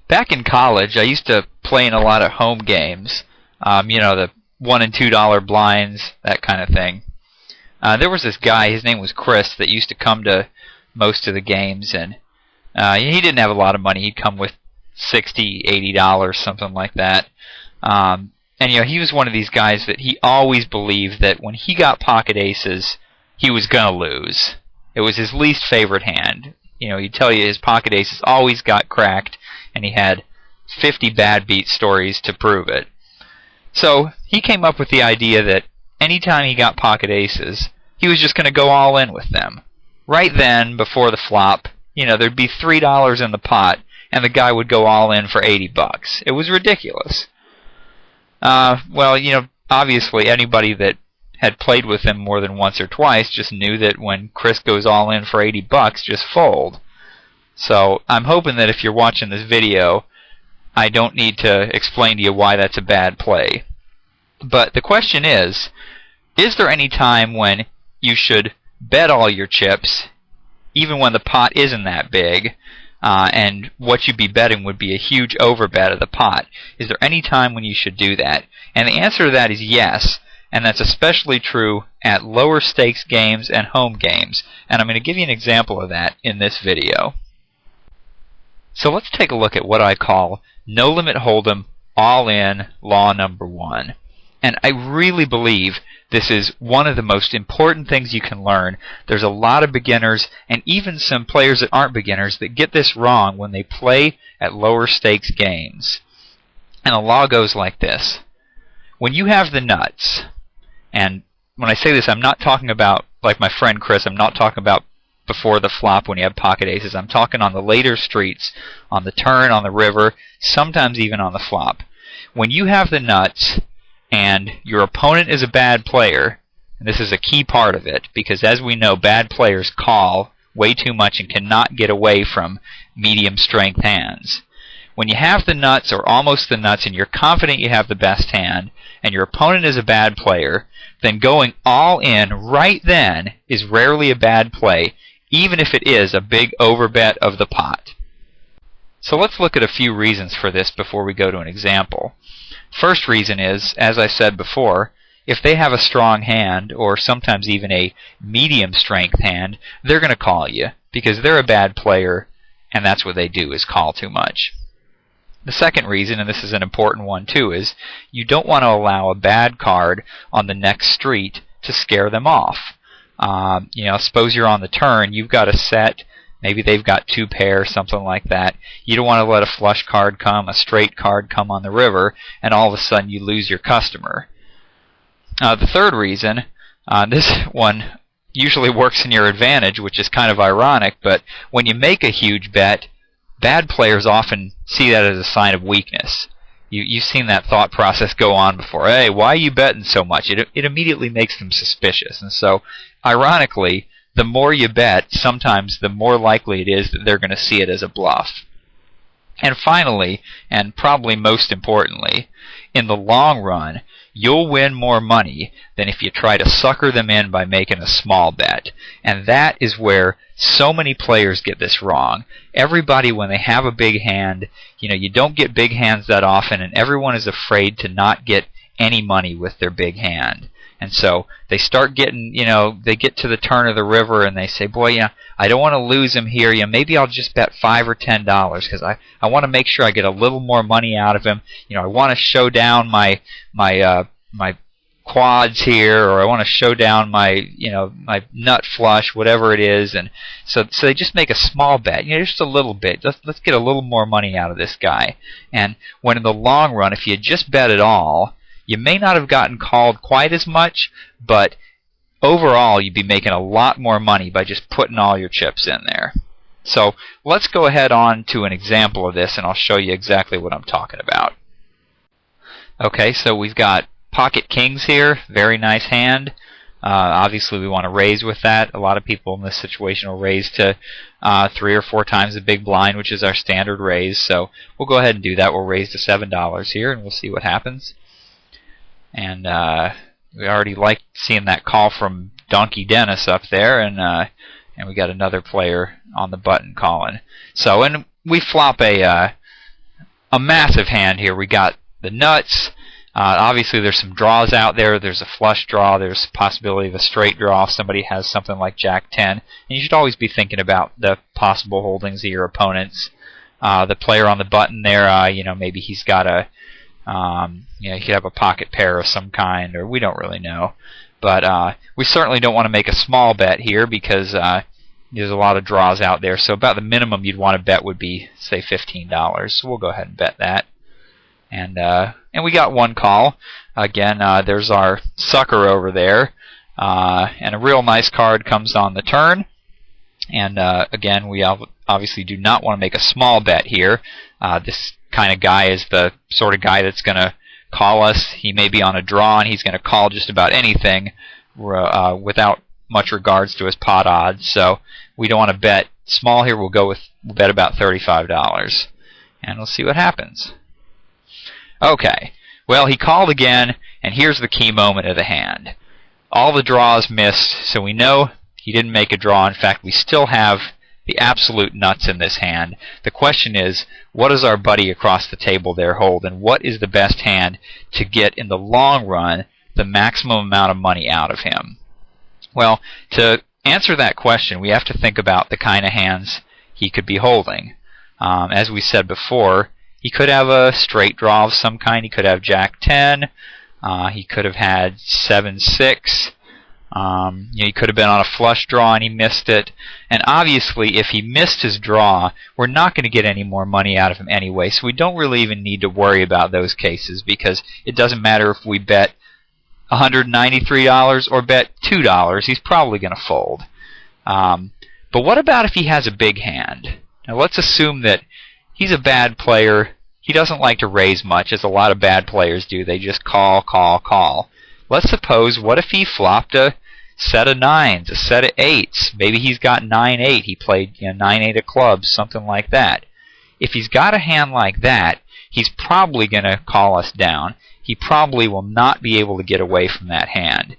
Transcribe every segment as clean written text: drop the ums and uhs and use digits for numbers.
Back in college, I used to play in a lot of home games. The $1 and $2 blinds, that kind of thing. There was this guy, his name was Chris, that used to come to most of the games, and he didn't have a lot of money. He'd come with $60, $80, something like that. And he was one of these guys that he always believed that when he got pocket aces, he was gonna lose. It was his least favorite hand. He'd tell you his pocket aces always got cracked, and he had 50 bad beat stories to prove it. So he came up with the idea that anytime he got pocket aces, he was just gonna go all in with them. Right then, before the flop, there'd be $3 in the pot, and the guy would go all in for $80. It was ridiculous. Obviously anybody that had played with him more than once or twice just knew that when Chris goes all in for $80, just fold. So I'm hoping that if you're watching this video, I don't need to explain to you why that's a bad play. But the question is there any time when you should bet all your chips, even when the pot isn't that big, and what you'd be betting would be a huge overbet of the pot? Is there any time when you should do that? And the answer to that is yes, and that's especially true at lower stakes games and home games. And I'm going to give you an example of that in this video. So let's take a look at what I call no limit hold'em all-in law number 1. And I really believe this is one of the most important things you can learn. There's a lot of beginners, and even some players that aren't beginners, that get this wrong when they play at lower stakes games. And the law goes like this. When you have the nuts, and when I say this, I'm not talking about, like my friend Chris, I'm not talking about before the flop when you have pocket aces. I'm talking on the later streets, on the turn, on the river, sometimes even on the flop. When you have the nuts, and your opponent is a bad player, and this is a key part of it, because as we know, bad players call way too much and cannot get away from medium strength hands. When you have the nuts or almost the nuts and you're confident you have the best hand, and your opponent is a bad player, then going all in right then is rarely a bad play, even if it is a big overbet of the pot. So let's look at a few reasons for this before we go to an example. First reason is, as I said before, if they have a strong hand, or sometimes even a medium strength hand, they're going to call you, because they're a bad player, and that's what they do, is call too much. The second reason, and this is an important one too, is you don't want to allow a bad card on the next street to scare them off. Suppose you're on the turn, you've got a set, maybe they've got 2 pair, something like that. You don't want to let a flush card come, a straight card come on the river, and all of a sudden you lose your customer. The third reason, this one usually works in your advantage, which is kind of ironic, but when you make a huge bet, bad players often see that as a sign of weakness. You've seen that thought process go on before. Hey, why are you betting so much? It immediately makes them suspicious. And so, ironically, the more you bet, sometimes the more likely it is that they're going to see it as a bluff. And finally, and probably most importantly, in the long run, you'll win more money than if you try to sucker them in by making a small bet. And that is where so many players get this wrong. Everybody, when they have a big hand, you don't get big hands that often, and everyone is afraid to not get any money with their big hand. And so they start getting, they get to the turn of the river and they say, boy, I don't want to lose him here. Maybe I'll just bet $5 or $10 because I want to make sure I get a little more money out of him. I want to show down my quads here, or I want to show down my nut flush, whatever it is. And so they just make a small bet, just a little bit. Let's get a little more money out of this guy. And when in the long run, if you just bet it all, you may not have gotten called quite as much, but overall you'd be making a lot more money by just putting all your chips in there. So let's go ahead on to an example of this, and I'll show you exactly what I'm talking about. Okay, so we've got pocket kings here, very nice hand. Obviously we want to raise with that. A lot of people in this situation will raise to 3 or 4 times the big blind, which is our standard raise. So we'll go ahead and do that. We'll raise to $7 here, and we'll see what happens. And we already liked seeing that call from Donkey Dennis up there, and we got another player on the button calling. So, and we flop a a massive hand here. We got the nuts. Obviously, there's some draws out there. There's a flush draw. There's a possibility of a straight draw if somebody has something like Jack 10. And you should always be thinking about the possible holdings of your opponents. The player on the button there, maybe he's got a, he could have a pocket pair of some kind, or we don't really know. But we certainly don't want to make a small bet here because there's a lot of draws out there. So about the minimum you'd want to bet would be, say, $15. So we'll go ahead and bet that. And we got one call. Again, there's our sucker over there. And a real nice card comes on the turn. And again, we obviously do not want to make a small bet here. This kind of guy is the sort of guy that's going to call us. He may be on a draw, and he's going to call just about anything without much regards to his pot odds. So we don't want to bet small here. We'll bet about $35. And we'll see what happens. Okay, well, he called again, and here's the key moment of the hand. All the draws missed, so we know he didn't make a draw. In fact, we still have the absolute nuts in this hand. The question is, what does our buddy across the table there hold, and what is the best hand to get, in the long run, the maximum amount of money out of him? Well, to answer that question, we have to think about the kind of hands he could be holding. As we said before, he could have a straight draw of some kind. He could have Jack 10. He could have had 7-6. He could have been on a flush draw and he missed it. And obviously, if he missed his draw, we're not going to get any more money out of him anyway. So we don't really even need to worry about those cases, because it doesn't matter if we bet $193 or bet $2. He's probably going to fold. But what about if he has a big hand? Now let's assume that he's a bad player. He doesn't like to raise much, as a lot of bad players do. They just call, call, call. Let's suppose, what if he flopped a set of 9s, a set of 8s? Maybe he's got 9-8. He played 9-8 of clubs, something like that. If he's got a hand like that, he's probably going to call us down. He probably will not be able to get away from that hand.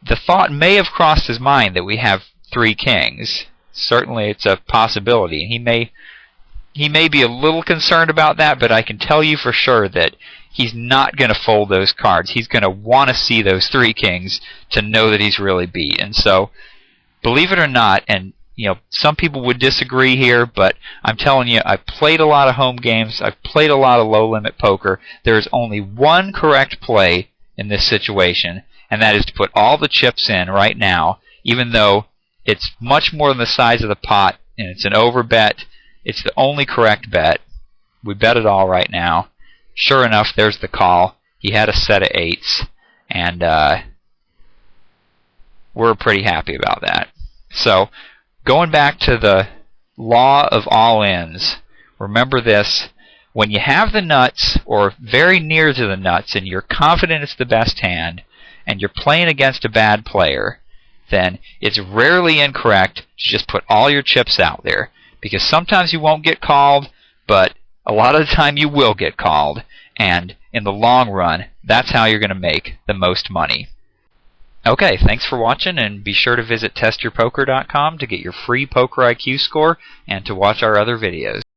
The thought may have crossed his mind that we have 3 kings. Certainly it's a possibility. He may be a little concerned about that, but I can tell you for sure that he's not going to fold those cards. He's going to want to see those 3 kings to know that he's really beat. And so, believe it or not, and some people would disagree here, but I'm telling you, I've played a lot of home games. I've played a lot of low-limit poker. There is only one correct play in this situation, and that is to put all the chips in right now, even though it's much more than the size of the pot, and it's an overbet. It's the only correct bet. We bet it all right now. Sure enough, there's the call. He had a set of 8s, and we're pretty happy about that. So, going back to the law of all-ins, remember this: when you have the nuts, or very near to the nuts, and you're confident it's the best hand, and you're playing against a bad player, then it's rarely incorrect to just put all your chips out there. Because sometimes you won't get called, but a lot of the time you will get called. And in the long run, that's how you're going to make the most money. Okay, thanks for watching, and be sure to visit testyourpoker.com to get your free Poker IQ score and to watch our other videos.